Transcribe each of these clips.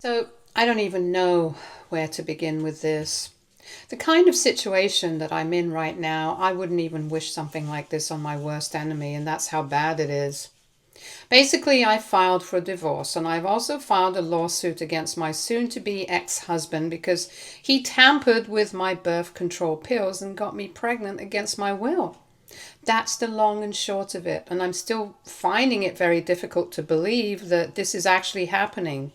So I don't even know where to begin with this. The kind of situation that I'm in right now, I wouldn't even wish something like this on my worst enemy, and that's how bad it is. Basically, I filed for a divorce, and I've also filed a lawsuit against my soon to be ex husband because he tampered with my birth control pills and got me pregnant against my will. That's the long and short of it, and I'm still finding it very difficult to believe that this is actually happening.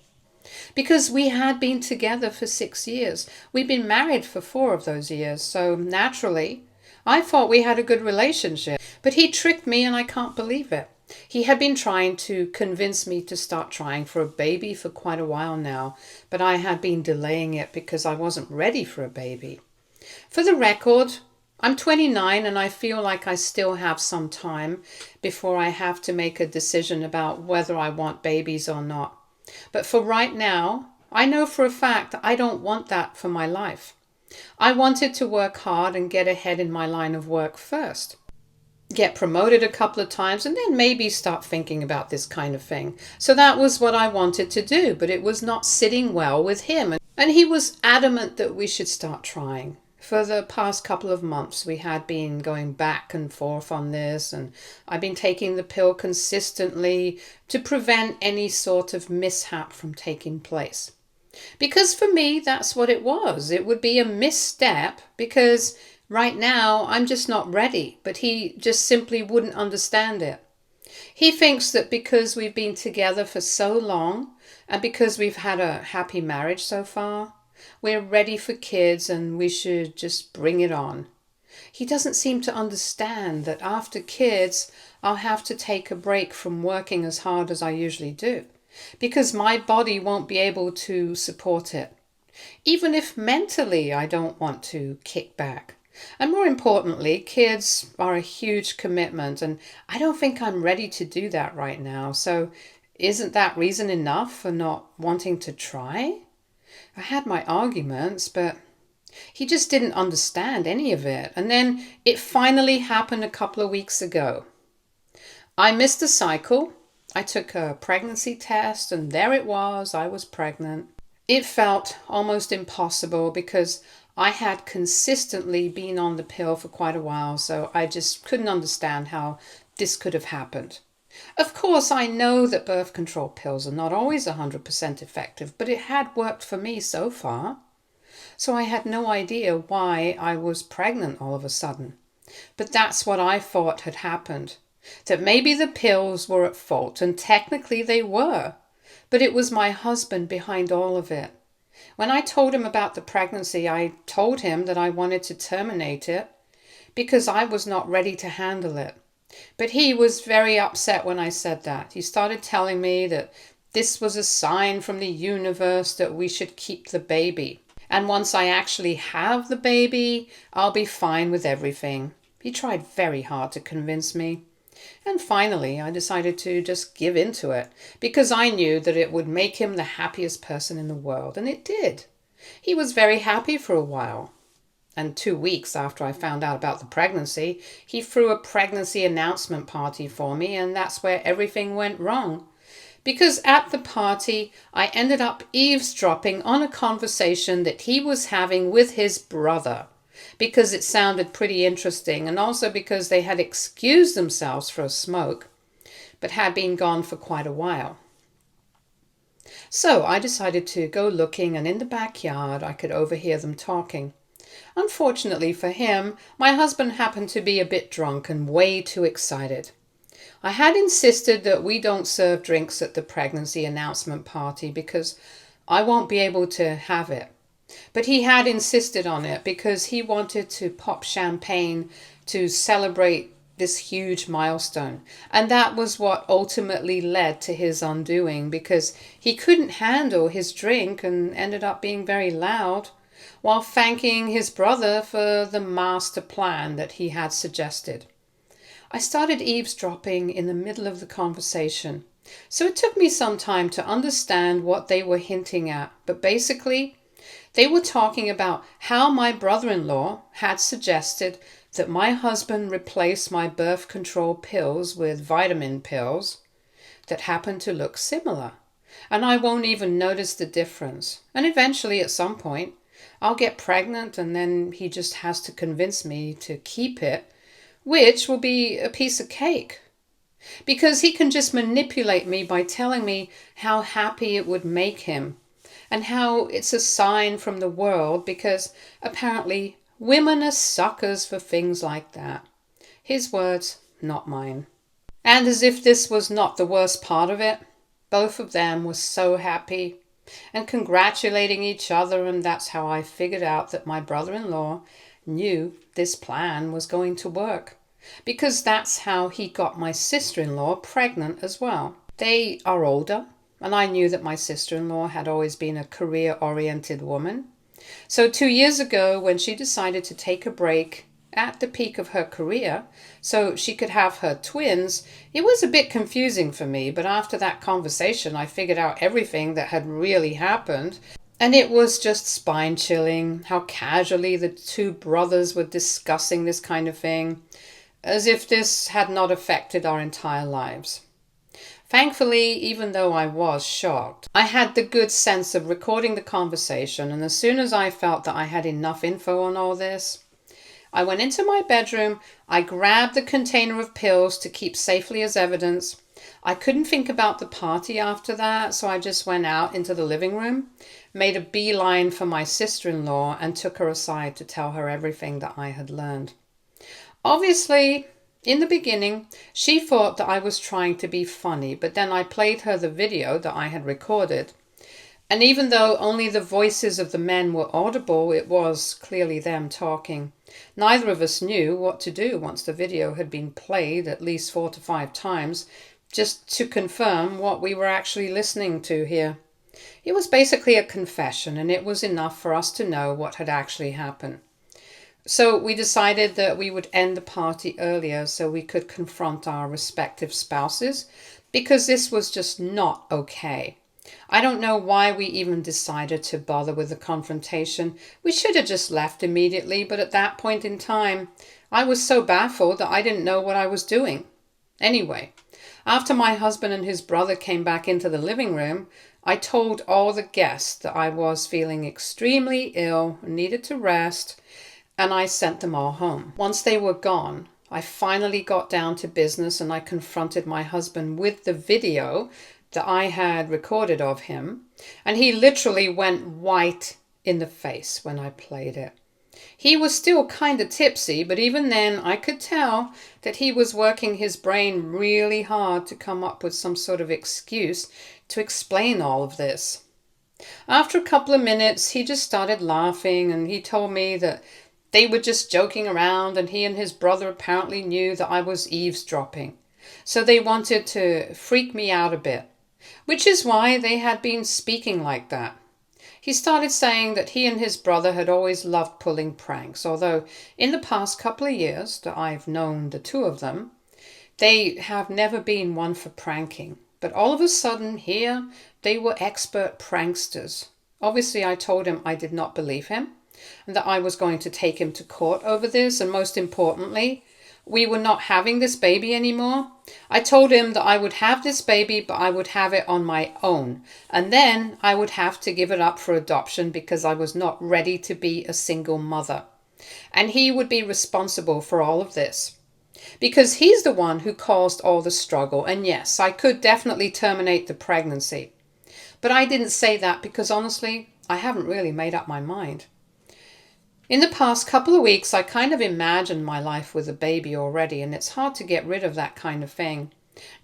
Because we had been together for 6 years. We'd been married for 4 of those years, so naturally, I thought we had a good relationship. But he tricked me and I can't believe it. He had been trying to convince me to start trying for a baby for quite a while now, but I had been delaying it because I wasn't ready for a baby. For the record, I'm 29 and I feel like I still have some time before I have to make a decision about whether I want babies or not. But for right now, I know for a fact I don't want that for my life. I wanted to work hard and get ahead in my line of work first. Get promoted a couple of times and then maybe start thinking about this kind of thing. So that was what I wanted to do, but it was not sitting well with him. And he was adamant that we should start trying. For the past couple of months, we had been going back and forth on this, and I've been taking the pill consistently to prevent any sort of mishap from taking place. Because for me, that's what it was. It would be a misstep because right now I'm just not ready, but he just simply wouldn't understand it. He thinks that because we've been together for so long and because we've had a happy marriage so far, we're ready for kids and we should just bring it on. He doesn't seem to understand that after kids, I'll have to take a break from working as hard as I usually do because my body won't be able to support it. Even if mentally I don't want to kick back. And more importantly, kids are a huge commitment and I don't think I'm ready to do that right now. So isn't that reason enough for not wanting to try? I had my arguments, but he just didn't understand any of it. And then it finally happened a couple of weeks ago. I missed a cycle. I took a pregnancy test and there it was. I was pregnant. It felt almost impossible because I had consistently been on the pill for quite a while, so I just couldn't understand how this could have happened. Of course, I know that birth control pills are not always 100% effective, but it had worked for me so far. So I had no idea why I was pregnant all of a sudden. But that's what I thought had happened. That maybe the pills were at fault, and technically they were. But it was my husband behind all of it. When I told him about the pregnancy, I told him that I wanted to terminate it because I was not ready to handle it. But he was very upset when I said that. He started telling me that this was a sign from the universe that we should keep the baby. And once I actually have the baby, I'll be fine with everything. He tried very hard to convince me. And finally, I decided to just give in to it because I knew that it would make him the happiest person in the world. And it did. He was very happy for a while. And 2 weeks after I found out about the pregnancy, he threw a pregnancy announcement party for me, and that's where everything went wrong. Because at the party, I ended up eavesdropping on a conversation that he was having with his brother, because it sounded pretty interesting, and also because they had excused themselves for a smoke, but had been gone for quite a while. So I decided to go looking, and in the backyard I could overhear them talking. Unfortunately for him, my husband happened to be a bit drunk and way too excited. I had insisted that we don't serve drinks at the pregnancy announcement party because I won't be able to have it. But he had insisted on it because he wanted to pop champagne to celebrate this huge milestone. And that was what ultimately led to his undoing because he couldn't handle his drink and ended up being very loud while thanking his brother for the master plan that he had suggested. I started eavesdropping in the middle of the conversation, so it took me some time to understand what they were hinting at, but basically, they were talking about how my brother-in-law had suggested that my husband replace my birth control pills with vitamin pills that happened to look similar. and I won't even notice the difference. And eventually, at some point, I'll get pregnant, and then he just has to convince me to keep it, which will be a piece of cake. Because he can just manipulate me by telling me how happy it would make him, and how it's a sign from the world, because apparently women are suckers for things like that. His words, not mine. And as if this was not the worst part of it, both of them were so happy and congratulating each other, and that's how I figured out that my brother-in-law knew this plan was going to work, because that's how he got my sister-in-law pregnant as well. They are older, and I knew that my sister-in-law had always been a career-oriented woman. So 2 years ago, when she decided to take a break at the peak of her career so she could have her twins, it was a bit confusing for me, but after that conversation I figured out everything that had really happened, and it was just spine-chilling how casually the two brothers were discussing this kind of thing, as if this had not affected our entire lives. Thankfully, even though I was shocked, I had the good sense of recording the conversation, and as soon as I felt that I had enough info on all this, I went into my bedroom, I grabbed the container of pills to keep safely as evidence. I couldn't think about the party after that, so I just went out into the living room, made a beeline for my sister-in-law, and took her aside to tell her everything that I had learned. Obviously, in the beginning, she thought that I was trying to be funny, but then I played her the video that I had recorded. And even though only the voices of the men were audible, it was clearly them talking. Neither of us knew what to do once the video had been played at least 4 to 5 times, just to confirm what we were actually listening to here. It was basically a confession, and it was enough for us to know what had actually happened. So we decided that we would end the party earlier so we could confront our respective spouses, because this was just not okay. I don't know why we even decided to bother with the confrontation. We should have just left immediately, but at that point in time, I was so baffled that I didn't know what I was doing. Anyway, after my husband and his brother came back into the living room, I told all the guests that I was feeling extremely ill and needed to rest, and I sent them all home. Once they were gone, I finally got down to business, and I confronted my husband with the video that I had recorded of him, and he literally went white in the face when I played it. He was still kind of tipsy, but even then I could tell that he was working his brain really hard to come up with some sort of excuse to explain all of this. After a couple of minutes, he just started laughing, and he told me that they were just joking around, and he and his brother apparently knew that I was eavesdropping. So they wanted to freak me out a bit, which is why they had been speaking like that. He started saying that he and his brother had always loved pulling pranks, although in the past couple of years that I've known the two of them, they have never been one for pranking. But all of a sudden here, they were expert pranksters. Obviously, I told him I did not believe him, and that I was going to take him to court over this, and most importantly, we were not having this baby anymore. I told him that I would have this baby, but I would have it on my own. And then I would have to give it up for adoption because I was not ready to be a single mother. And he would be responsible for all of this, because he's the one who caused all the struggle. And yes, I could definitely terminate the pregnancy. But I didn't say that because honestly, I haven't really made up my mind. In the past couple of weeks, I kind of imagined my life with a baby already, and it's hard to get rid of that kind of thing.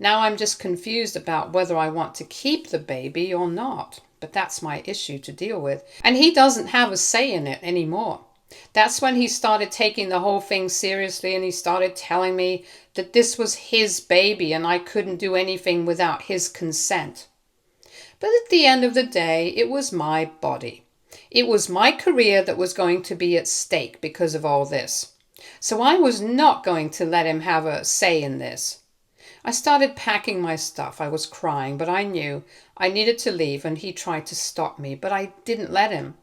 Now I'm just confused about whether I want to keep the baby or not, but that's my issue to deal with. And he doesn't have a say in it anymore. That's when he started taking the whole thing seriously, and he started telling me that this was his baby and I couldn't do anything without his consent. But at the end of the day, it was my body. It was my career that was going to be at stake because of all this. So I was not going to let him have a say in this. I started packing my stuff. I was crying, but I knew I needed to leave, and he tried to stop me, but I didn't let him.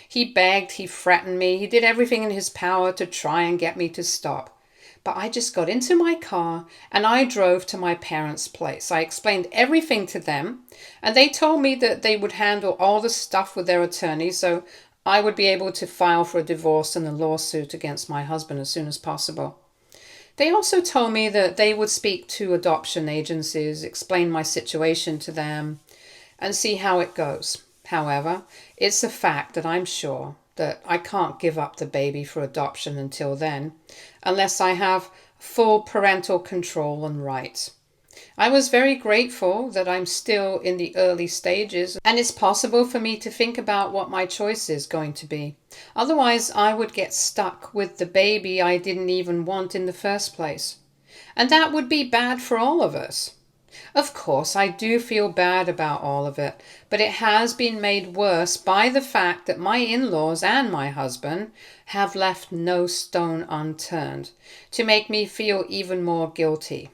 He begged, he threatened me, he did everything in his power to try and get me to stop. But I just got into my car and I drove to my parents' place. I explained everything to them, and they told me that they would handle all the stuff with their attorney, so I would be able to file for a divorce and a lawsuit against my husband as soon as possible. They also told me that they would speak to adoption agencies, explain my situation to them, and see how it goes. However, it's a fact that I'm sure that I can't give up the baby for adoption until then, unless I have full parental control and rights. I was very grateful that I'm still in the early stages and it's possible for me to think about what my choice is going to be. Otherwise, I would get stuck with the baby I didn't even want in the first place. And that would be bad for all of us. Of course, I do feel bad about all of it, but it has been made worse by the fact that my in-laws and my husband have left no stone unturned to make me feel even more guilty.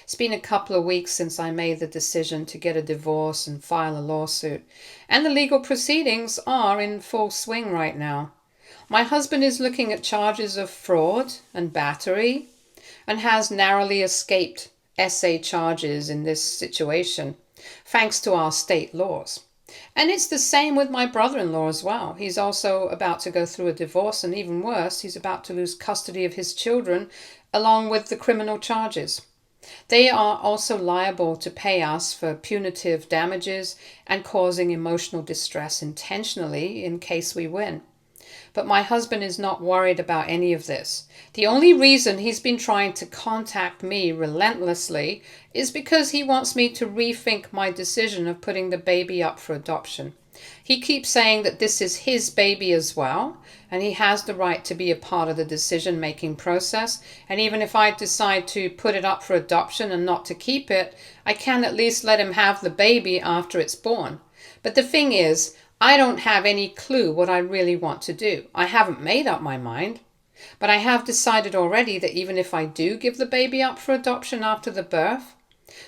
It's been a couple of weeks since I made the decision to get a divorce and file a lawsuit, and the legal proceedings are in full swing right now. My husband is looking at charges of fraud and battery and has narrowly escaped essay charges in this situation, thanks to our state laws. And it's the same with my brother-in-law as well. He's also about to go through a divorce, and even worse, he's about to lose custody of his children along with the criminal charges. They are also liable to pay us for punitive damages and causing emotional distress intentionally in case we win. But my husband is not worried about any of this. The only reason he's been trying to contact me relentlessly is because he wants me to rethink my decision of putting the baby up for adoption. He keeps saying that this is his baby as well, and he has the right to be a part of the decision-making process. And even if I decide to put it up for adoption and not to keep it, I can at least let him have the baby after it's born. But the thing is, I don't have any clue what I really want to do. I haven't made up my mind. But I have decided already that even if I do give the baby up for adoption after the birth,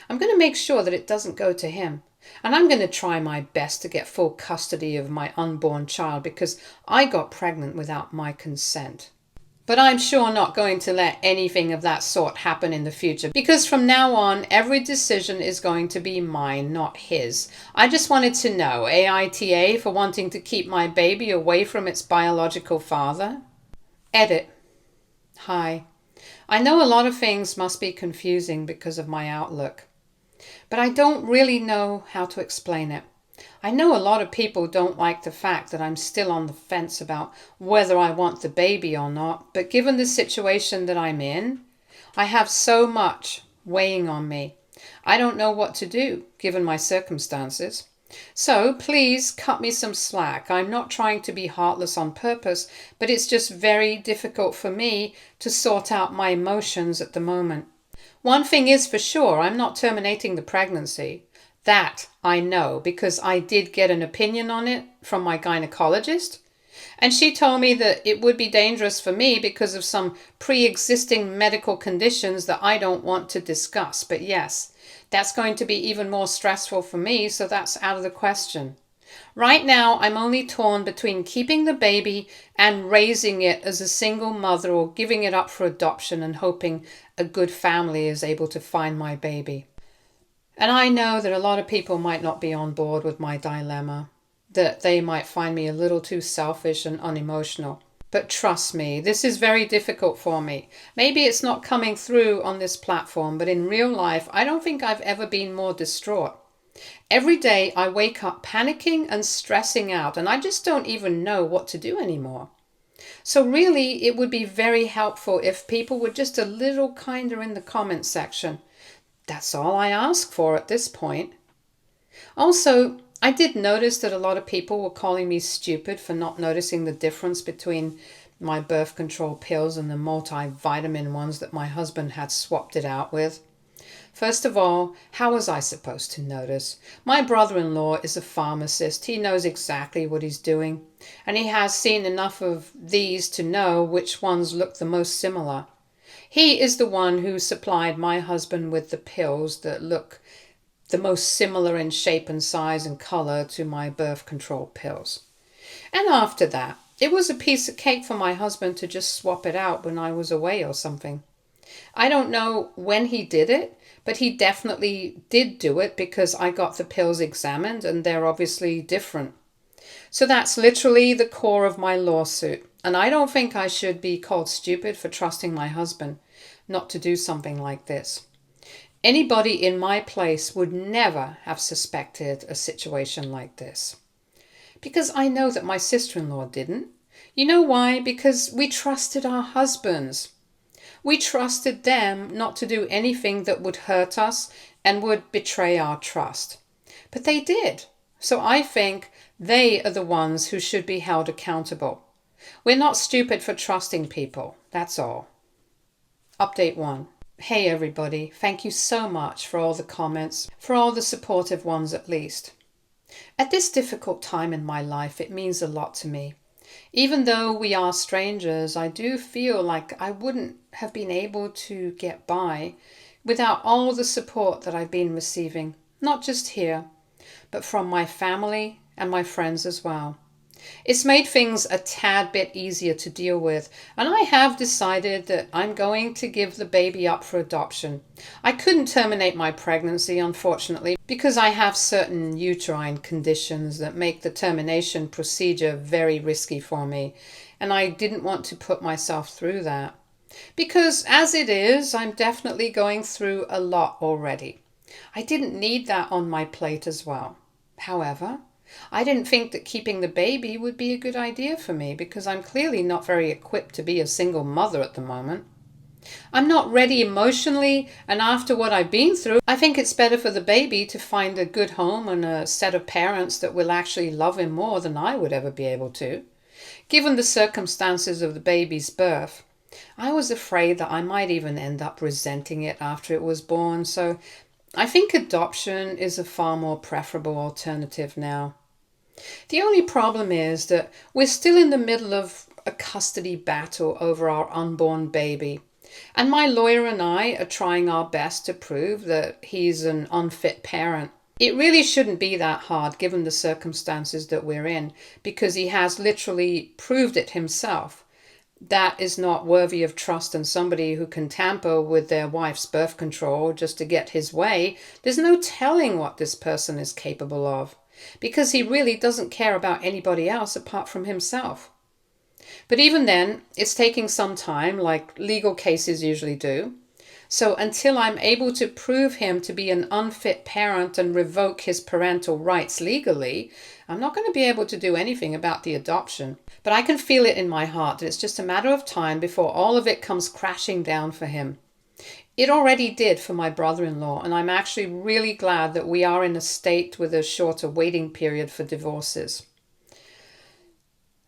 I'm going to make sure that it doesn't go to him. And I'm going to try my best to get full custody of my unborn child because I got pregnant without my consent. But I'm sure not going to let anything of that sort happen in the future, because from now on, every decision is going to be mine, not his. I just wanted to know, AITA for wanting to keep my baby away from its biological father? Edit. Hi. I know a lot of things must be confusing because of my outlook, but I don't really know how to explain it. I know a lot of people don't like the fact that I'm still on the fence about whether I want the baby or not, but given the situation that I'm in, I have so much weighing on me. I don't know what to do, given my circumstances. So please cut me some slack. I'm not trying to be heartless on purpose, but it's just very difficult for me to sort out my emotions at the moment. One thing is for sure, I'm not terminating the pregnancy. That I know because I did get an opinion on it from my gynecologist, and she told me that it would be dangerous for me because of some pre-existing medical conditions that I don't want to discuss. But yes, that's going to be even more stressful for me, so that's out of the question. Right now, I'm only torn between keeping the baby and raising it as a single mother or giving it up for adoption and hoping a good family is able to find my baby. And I know that a lot of people might not be on board with my dilemma, that they might find me a little too selfish and unemotional. But trust me, this is very difficult for me. Maybe it's not coming through on this platform, but in real life, I don't think I've ever been more distraught. Every day I wake up panicking and stressing out, and I just don't even know what to do anymore. So really, it would be very helpful if people were just a little kinder in the comment section. That's all I ask for at this point. Also, I did notice that a lot of people were calling me stupid for not noticing the difference between my birth control pills and the multivitamin ones that my husband had swapped it out with. First of all, how was I supposed to notice? My brother-in-law is a pharmacist. He knows exactly what he's doing, and he has seen enough of these to know which ones look the most similar. He is the one who supplied my husband with the pills that look the most similar in shape and size and color to my birth control pills. And after that, it was a piece of cake for my husband to just swap it out when I was away or something. I don't know when he did it, but he definitely did do it because I got the pills examined and they're obviously different. So that's literally the core of my lawsuit. And I don't think I should be called stupid for trusting my husband not to do something like this. Anybody in my place would never have suspected a situation like this. Because I know that my sister-in-law didn't. You know why? Because we trusted our husbands. We trusted them not to do anything that would hurt us and would betray our trust. But they did. So I think they are the ones who should be held accountable. We're not stupid for trusting people. That's all. Update 1. Hey everybody, thank you so much for all the comments, for all the supportive ones at least. At this difficult time in my life, it means a lot to me. Even though we are strangers, I do feel like I wouldn't have been able to get by without all the support that I've been receiving, not just here, but from my family and my friends as well. It's made things a tad bit easier to deal with, and I have decided that I'm going to give the baby up for adoption. I couldn't terminate my pregnancy, unfortunately, because I have certain uterine conditions that make the termination procedure very risky for me, and I didn't want to put myself through that. Because as it is, I'm definitely going through a lot already. I didn't need that on my plate as well. However, I didn't think that keeping the baby would be a good idea for me because I'm clearly not very equipped to be a single mother at the moment. I'm not ready emotionally, and after what I've been through, I think it's better for the baby to find a good home and a set of parents that will actually love him more than I would ever be able to. Given the circumstances of the baby's birth, I was afraid that I might even end up resenting it after it was born, so I think adoption is a far more preferable alternative now. The only problem is that we're still in the middle of a custody battle over our unborn baby, and my lawyer and I are trying our best to prove that he's an unfit parent. It really shouldn't be that hard given the circumstances that we're in, because he has literally proved it himself. That is not worthy of trust, and somebody who can tamper with their wife's birth control just to get his way, there's no telling what this person is capable of, because he really doesn't care about anybody else apart from himself. But even then, it's taking some time, like legal cases usually do. So until I'm able to prove him to be an unfit parent and revoke his parental rights legally, I'm not going to be able to do anything about the adoption. But I can feel it in my heart that it's just a matter of time before all of it comes crashing down for him. It already did for my brother-in-law, and I'm actually really glad that we are in a state with a shorter waiting period for divorces.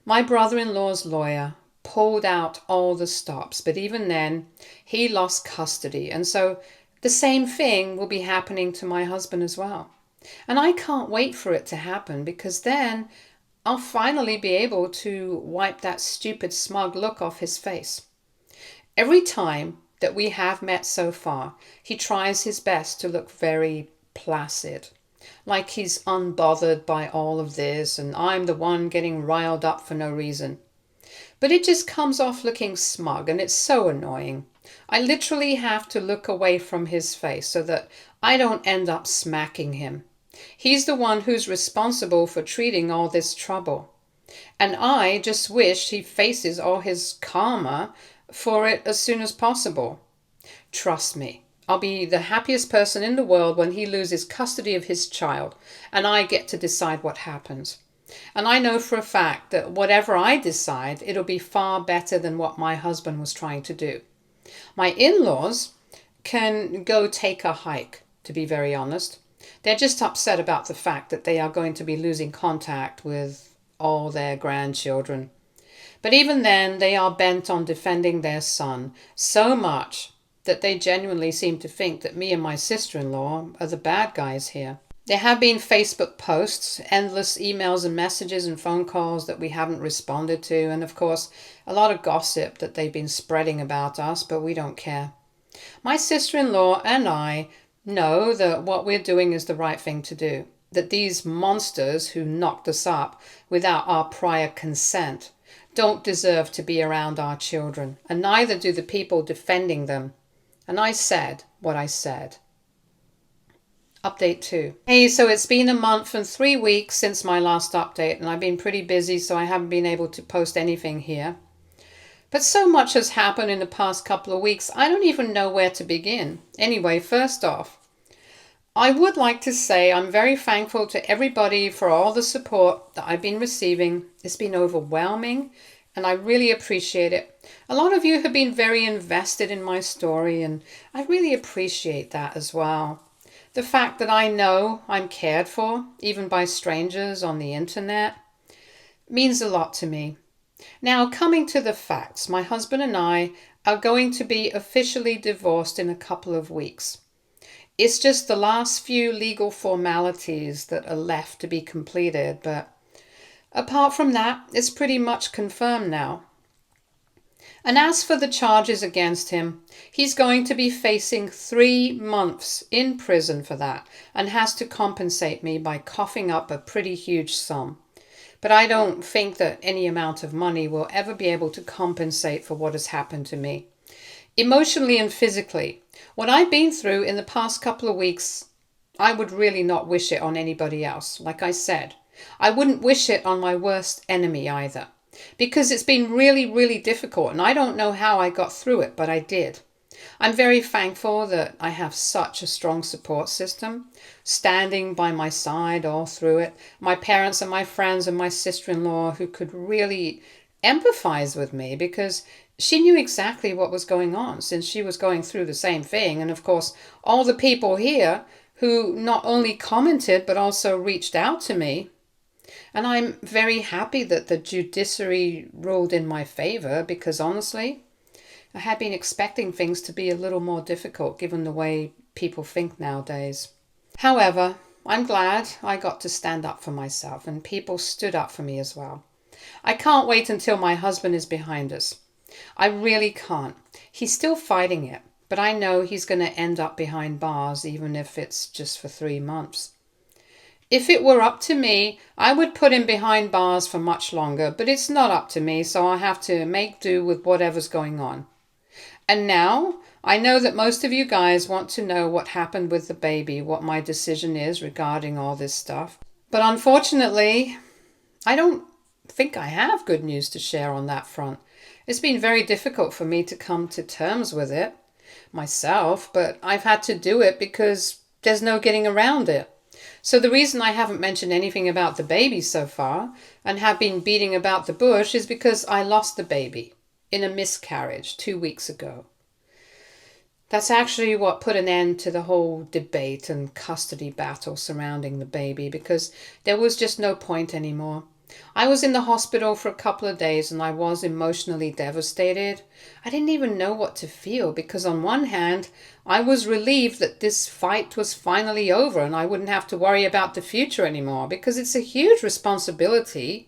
My brother-in-law's lawyer pulled out all the stops, but even then, he lost custody, and so the same thing will be happening to my husband as well. And I can't wait for it to happen, because then I'll finally be able to wipe that stupid smug look off his face. Every time that we have met so far, he tries his best to look very placid, like he's unbothered by all of this and I'm the one getting riled up for no reason. But it just comes off looking smug, and it's so annoying. I literally have to look away from his face so that I don't end up smacking him. He's the one who's responsible for treating all this trouble. And I just wish he faces all his karma for it as soon as possible. Trust me, I'll be the happiest person in the world when he loses custody of his child and I get to decide what happens. And I know for a fact that whatever I decide, it'll be far better than what my husband was trying to do. My in-laws can go take a hike, to be very honest. They're just upset about the fact that they are going to be losing contact with all their grandchildren. But even then, they are bent on defending their son so much that they genuinely seem to think that me and my sister-in-law are the bad guys here. There have been Facebook posts, endless emails and messages and phone calls that we haven't responded to, and of course, a lot of gossip that they've been spreading about us, but we don't care. My sister-in-law and I know that what we're doing is the right thing to do, that these monsters who knocked us up without our prior consent don't deserve to be around our children, and neither do the people defending them. And I said what I said. Update 2. Hey, so it's been a month and 3 weeks since my last update, and I've been pretty busy, so I haven't been able to post anything here. But so much has happened in the past couple of weeks, I don't even know where to begin. Anyway, first off, I would like to say I'm very thankful to everybody for all the support that I've been receiving. It's been overwhelming, and I really appreciate it. A lot of you have been very invested in my story, and I really appreciate that as well. The fact that I know I'm cared for, even by strangers on the internet, means a lot to me. Now, coming to the facts, my husband and I are going to be officially divorced in a couple of weeks. It's just the last few legal formalities that are left to be completed, but apart from that, it's pretty much confirmed now. And as for the charges against him, he's going to be facing 3 months in prison for that and has to compensate me by coughing up a pretty huge sum. But I don't think that any amount of money will ever be able to compensate for what has happened to me. Emotionally and physically, what I've been through in the past couple of weeks, I would really not wish it on anybody else. Like I said, I wouldn't wish it on my worst enemy either. Because it's been really, really difficult, and I don't know how I got through it, but I did. I'm very thankful that I have such a strong support system, standing by my side all through it. My parents and my friends and my sister-in-law who could really empathize with me because she knew exactly what was going on since she was going through the same thing. And of course, all the people here who not only commented but also reached out to me. And I'm very happy that the judiciary ruled in my favor because honestly, I had been expecting things to be a little more difficult given the way people think nowadays. However, I'm glad I got to stand up for myself and people stood up for me as well. I can't wait until my husband is behind us. I really can't. He's still fighting it, but I know he's going to end up behind bars even if it's just for 3 months. If it were up to me, I would put him behind bars for much longer, but it's not up to me, so I have to make do with whatever's going on. And now, I know that most of you guys want to know what happened with the baby, what my decision is regarding all this stuff. But unfortunately, I don't think I have good news to share on that front. It's been very difficult for me to come to terms with it myself, but I've had to do it because there's no getting around it. So the reason I haven't mentioned anything about the baby so far and have been beating about the bush is because I lost the baby in a miscarriage 2 weeks ago. That's actually what put an end to the whole debate and custody battle surrounding the baby because there was just no point anymore. I was in the hospital for a couple of days and I was emotionally devastated. I didn't even know what to feel because on one hand, I was relieved that this fight was finally over and I wouldn't have to worry about the future anymore because it's a huge responsibility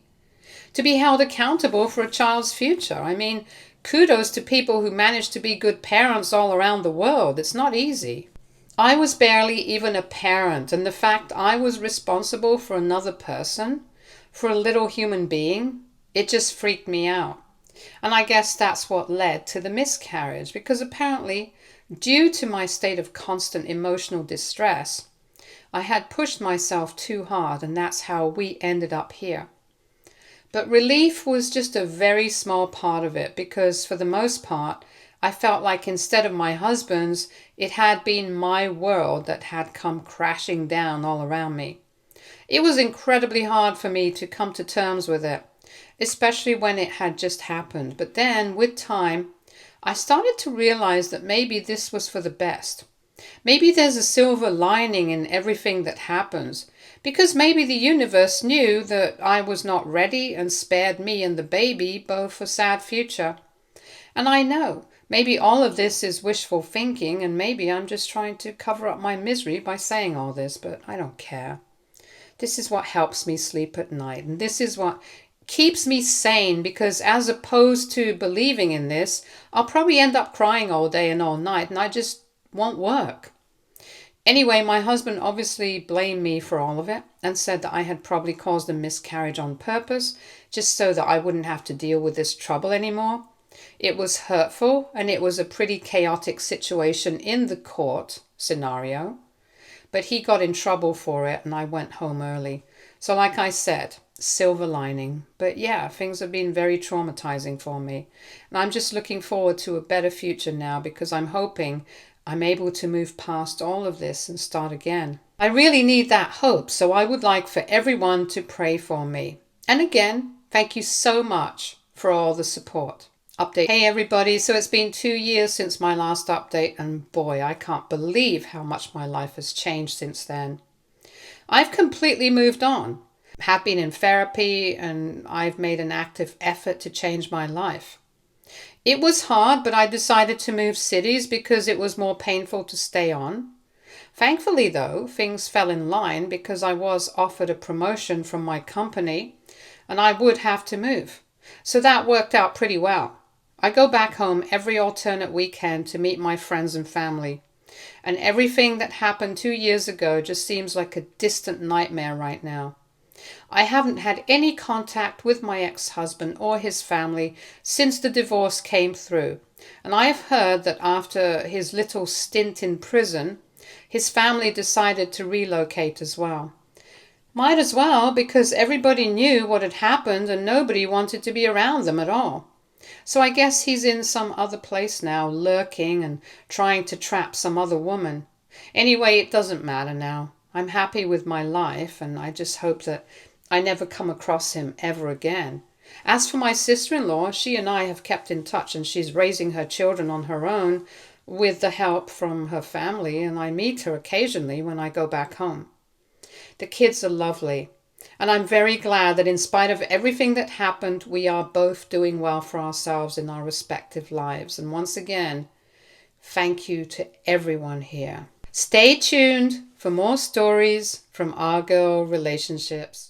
to be held accountable for a child's future. I mean, kudos to people who manage to be good parents all around the world. It's not easy. I was barely even a parent, and the fact I was responsible for another person, for a little human being, it just freaked me out. And I guess that's what led to the miscarriage, because apparently, due to my state of constant emotional distress, I had pushed myself too hard, and that's how we ended up here. But relief was just a very small part of it because for the most part, I felt like instead of my husband's, it had been my world that had come crashing down all around me. It was incredibly hard for me to come to terms with it, especially when it had just happened. But then, with time, I started to realize that maybe this was for the best. Maybe there's a silver lining in everything that happens, because maybe the universe knew that I was not ready and spared me and the baby both a sad future. And I know, maybe all of this is wishful thinking, and maybe I'm just trying to cover up my misery by saying all this, but I don't care. This is what helps me sleep at night, and this is what keeps me sane, because as opposed to believing in this, I'll probably end up crying all day and all night, and I just won't work. Anyway, my husband obviously blamed me for all of it and said that I had probably caused a miscarriage on purpose, just so that I wouldn't have to deal with this trouble anymore. It was hurtful and it was a pretty chaotic situation in the court scenario, but he got in trouble for it and I went home early. So like I said, silver lining. But yeah, things have been very traumatizing for me. And I'm just looking forward to a better future now because I'm hoping I'm able to move past all of this and start again. I really need that hope, so I would like for everyone to pray for me. And again, thank you so much for all the support. Update. Hey everybody, so it's been 2 years since my last update and boy, I can't believe how much my life has changed since then. I've completely moved on. Have been in therapy and I've made an active effort to change my life. It was hard, but I decided to move cities because it was more painful to stay on. Thankfully though, things fell in line because I was offered a promotion from my company and I would have to move. So that worked out pretty well. I go back home every alternate weekend to meet my friends and family. And everything that happened 2 years ago just seems like a distant nightmare right now. I haven't had any contact with my ex-husband or his family since the divorce came through. And I have heard that after his little stint in prison, his family decided to relocate as well. Might as well, because everybody knew what had happened and nobody wanted to be around them at all. So I guess he's in some other place now, lurking and trying to trap some other woman. Anyway, it doesn't matter now. I'm happy with my life and I just hope that I never come across him ever again. As for my sister-in-law, she and I have kept in touch and she's raising her children on her own with the help from her family, and I meet her occasionally when I go back home. The kids are lovely. And I'm very glad that in spite of everything that happened, we are both doing well for ourselves in our respective lives. And once again, thank you to everyone here. Stay tuned for more stories from our girl relationships.